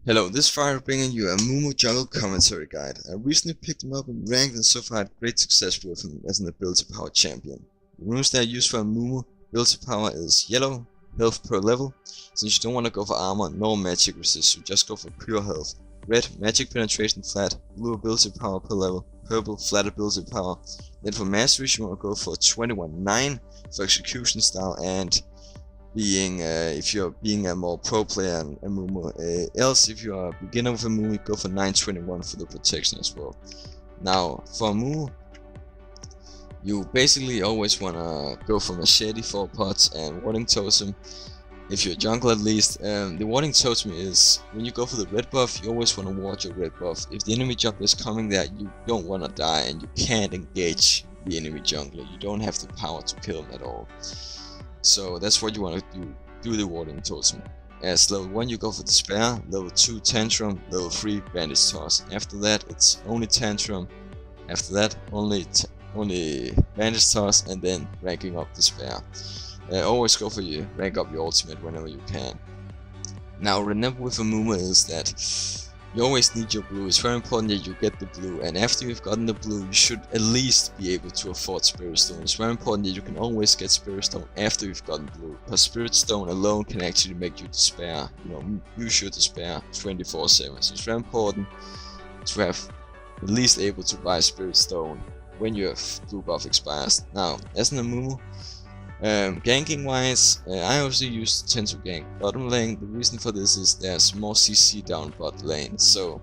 Hello, this Friday bringing you a Amumu jungle commentary guide. I recently picked him up and ranked and so far had great success with him as an ability power champion. The runes that I use for Amumu ability power is yellow, health per level, since you don't want to go for armor nor magic resist, so just go for pure health. Red, magic penetration flat, blue ability power per level, purple, flat ability power. Then for masteries you want to go for 21-9 for execution style and if you're being a more pro player in Amumu. Else, if you are a beginner with Amumu, go for 921 for the protection as well. Now, for Amumu, you basically always wanna go for Machete, 4 pots, and Warding Totem. If you're a jungle at least, the Warding Totem is, when you go for the red buff, you always wanna ward your red buff. If the enemy jungler is coming there, you don't wanna die and you can't engage the enemy jungler. You don't have the power to kill him at all. So that's what you want to do the Warding Totem. As level 1 you go for Despair, level 2 Tantrum, level 3 Bandage Toss. After that it's only Tantrum, after that only Bandage Toss, and then ranking up Despair. Always go for your rank up your ultimate whenever you can. Now remember with Amumu is that you always need your blue. It's very important that you get the blue, and after you've gotten the blue you should at least be able to afford Spirit Stone. It's very important that you can always get Spirit Stone after you've gotten blue, because Spirit Stone alone can actually make you despair, use your despair 24/7. So it's very important to have at least able to buy Spirit Stone when your blue buff expires. Now as an Amumu, ganking wise, I also tend to gank bottom lane. The reason for this is there's more CC down bot lane. So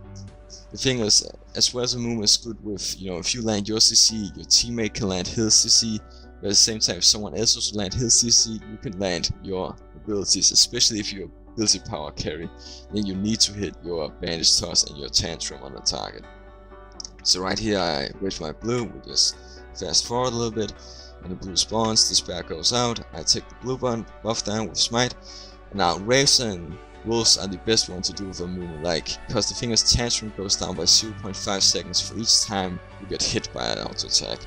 the thing is, as well as Amumu is good with, if you land your CC, your teammate can land his CC, but at the same time if someone else also land his CC, you can land your abilities, especially if you're ability power carry. Then you need to hit your Bandage Toss and your Tantrum on the target. So right here I wait for my blue, we just fast forward a little bit. When the blue spawns, Despair goes out, I take the blue buff down with Smite. Now Wraiths and Wolves are the best one to do with Amumu, because the thing is Tantrum goes down by 0.5 seconds for each time you get hit by an auto attack.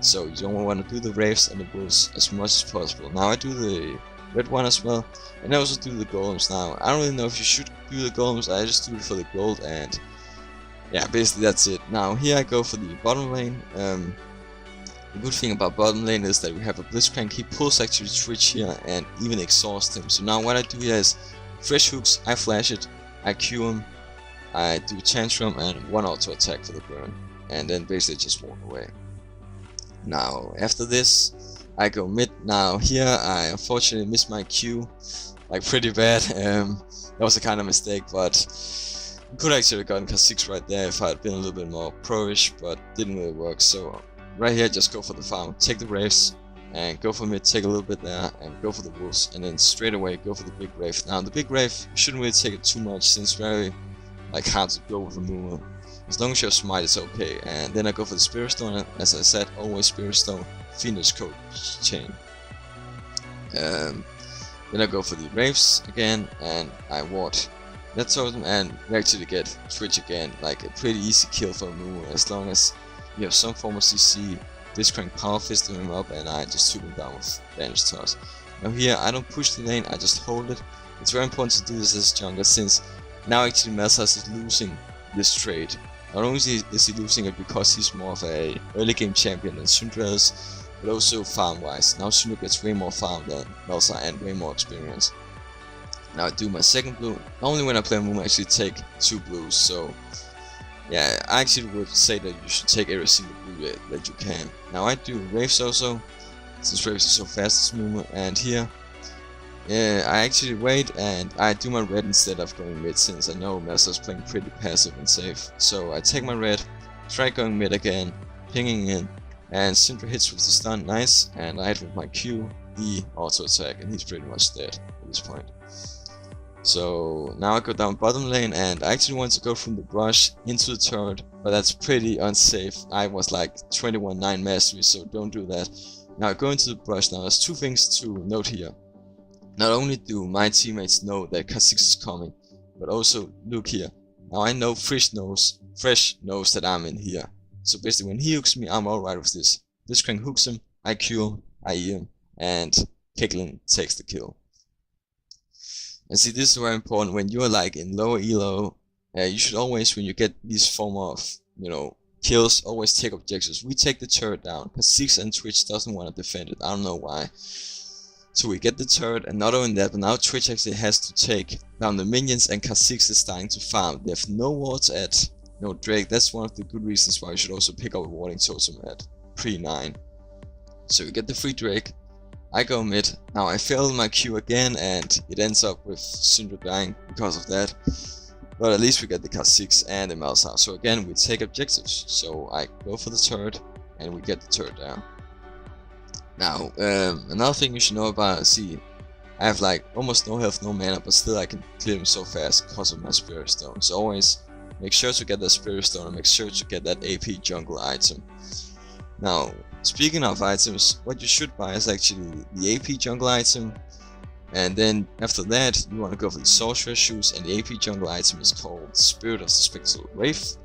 So you don't want to do the Wraiths and the Wolves as much as possible. Now I do the red one as well, and I also do the golems. Now I don't really know if you should do the golems, I just do it for the gold, and yeah, basically that's it. Now here I go for the bottom lane. The good thing about bottom lane is that we have a Blitzcrank. He pulls actually Twitch here and even exhaust him. So now what I do here is fresh hooks, I flash it, I Q him, I do Tantrum and one auto attack for the burn, and then basically just walk away. Now after this I go mid. Now here I unfortunately missed my Q pretty bad. That was a kind of mistake, but could actually have gotten Kha'Zix right there if I had been a little bit more pro-ish, but didn't really work. So right here, just go for the farm, take the Wraiths, and go for mid, take a little bit there, and go for the Wolves, and then straight away go for the big Wraith. Now the big Wraith, you shouldn't really take it too much, since it's very hard to go with Amumu. As long as you have Smite, it's okay. And then I go for the Spirit Stone, and as I said, always Spirit Stone, Phoenix Code Chain. Then I go for the Wraiths again, and I ward that totem, and we actually get Twitch again, a pretty easy kill for Amumu, as long as you have some form of CC. Blitzcrank power fisted him up, and I just took him down with Bandage Toss. Now here I don't push the lane, I just hold it. It's very important to do this as jungler, since now actually Melzas is losing this trade. Not only is he losing it because he's more of a early game champion than Syndra is, but also farm wise. Now Syndra gets way more farm than Melza and way more experience. Now I do my second blue. Only when I play Amumu I actually take 2 blues, so yeah, I actually would say that you should take every single blue that you can. Now I do Wraiths also, since Wraiths is so fast as Amumu, and here I actually wait and I do my red instead of going mid, since I know Melza is playing pretty passive and safe. So I take my red, try going mid again, pinging in, and Syndra hits with the stun, nice, and I hit with my Q, E, auto attack, and he's pretty much dead at this point. So now I go down bottom lane, and I actually want to go from the brush into the turret, but that's pretty unsafe. I was 21-9 mastery, so don't do that. Now I go into the brush. Now there's 2 things to note here. Not only do my teammates know that Kha'Zix is coming, but also look here. Now I know Fresh knows that I'm in here. So basically when he hooks me, I'm alright with this. Blitzcrank hooks him, I Q him, I E him, and Kicklin takes the kill. And see, this is very important when you're like in lower elo. You should always, when you get these form of, you know, kills, always take objectives. We take the turret down. Kha'Zix and Twitch doesn't want to defend it. I don't know why. So we get the turret, and not only that, but now Twitch actually has to take down the minions, and Kha'Zix is starting to farm. They have no wards at no Drake. That's one of the good reasons why we should also pick up a warding totem at pre-9. So we get the free Drake. I go mid. Now I fail my Q again, and it ends up with Syndra dying because of that. But at least we get the Kha'Zix and the Malzahar. So again, we take objectives. So I go for the turret, and we get the turret down. Now, another thing you should know about, see, I have like almost no health, no mana, but still I can clear them so fast because of my Spirit Stone. So always make sure to get that Spirit Stone and make sure to get that AP jungle item. Now, speaking of items, what you should buy is actually the AP jungle item, and then after that you want to go for the Sorcerer shoes, and the AP jungle item is called Spirit of the Spectral Wraith.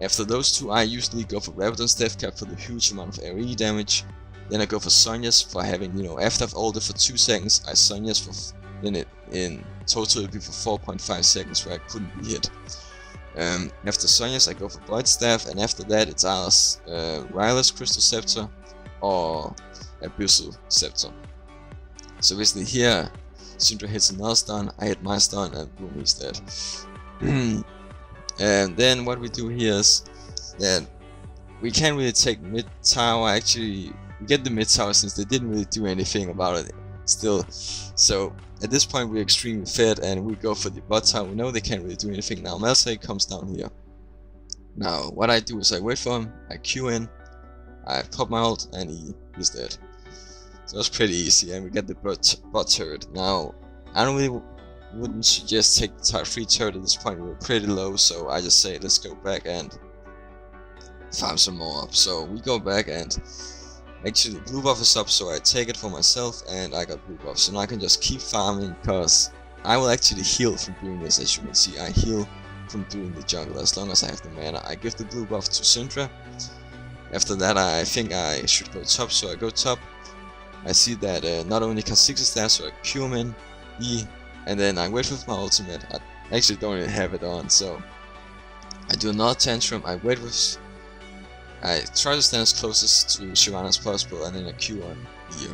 After those two, I usually go for Rabadon's Death Cap for the huge amount of AoE damage. Then I go for Sonya's for having, you know, after I've ulted for 2 seconds, I Sonya's for, then it in total it'd be for 4.5 seconds where I couldn't be hit. After Sonya's I go for Void Staff, and after that it's either Ryla's Crystal Scepter or Abyssal Scepter. So basically here, Syndra hits another stun, I hit my stun, and boom, he's dead. And then what we do here is that we can't really take mid tower. Actually, we get the mid tower since they didn't really do anything about it still. So at this point we're extremely fed, and we go for the bot tower. We know they can't really do anything now. Malzahar comes down here. Now what I do is I wait for him, I Q in, I pop my ult, and he's dead. So that's pretty easy, and we get the bot turret. Now I wouldn't suggest take the tier 3 turret at this point. We're pretty low, so I just say let's go back and farm some more up. So we go back, and actually blue buff is up, so I take it for myself, and I got blue buff. So now I can just keep farming, because I will actually heal from doing this. As you can see, I heal from doing the jungle as long as I have the mana. I give the blue buff to Syndra. After that I think I should go top, so I go top. I see that not only Kha'Zix is there, so I Q him in, E, and then I wait with my ultimate. I actually don't even have it on, so I do another tantrum. I wait with, I try to stand as closest to Shyvana as possible, and then I Q on E.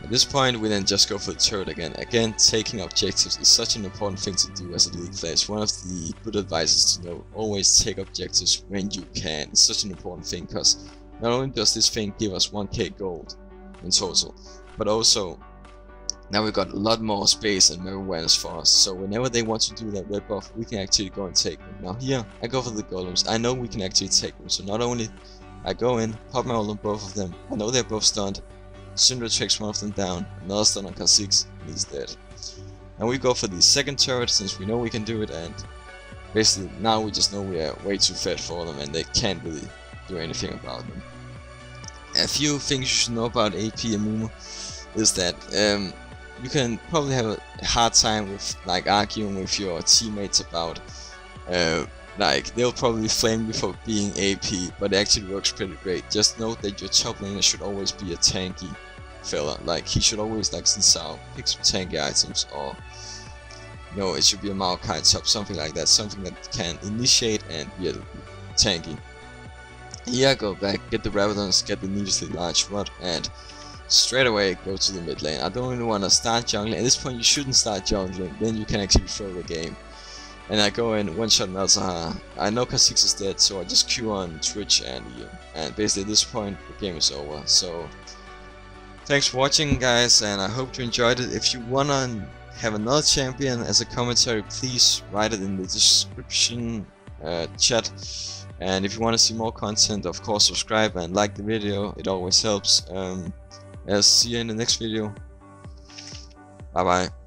At this point we then just go for the turret again. Again, taking objectives is such an important thing to do as a League player. It's one of the good advices to know, always take objectives when you can. It's such an important thing, because not only does this thing give us 1k gold in total, but also now we've got a lot more space and map awareness for us. So whenever they want to do that red buff, we can actually go and take them. Now here, I go for the golems. I know we can actually take them. So not only I go in, pop my ult on both of them. I know they're both stunned. Syndra takes one of them down, another stun on Kha'Zix, and he's dead. And we go for the second turret, since we know we can do it, and basically now we just know we are way too fed for them, and they can't really do anything about them. A few things you should know about AP Amumu is that you can probably have a hard time with like arguing with your teammates about like they'll probably flame you for being AP, but it actually works pretty great. Just note that your top laner should always be a tanky fella. Like he should always, like Xin Zhao, pick some tanky items, or no, it should be a Maokai top, something like that, something that can initiate and be a tanky. Here, go back, get the Rabadons, get the needlessly large rod, and straight away go to the mid lane. I don't really want to start jungling. At this point you shouldn't start jungling, then you can actually throw the game. And I go in, one shot Malzahar. I know Kha'Zix is dead, so I just Q on Twitch, and basically at this point the game is over. So thanks for watching, guys, and I hope you enjoyed it. If you wanna have another champion as a commentary, please write it in the description chat. And if you want to see more content, of course subscribe and like the video, it always helps. I'll see you in the next video. Bye bye.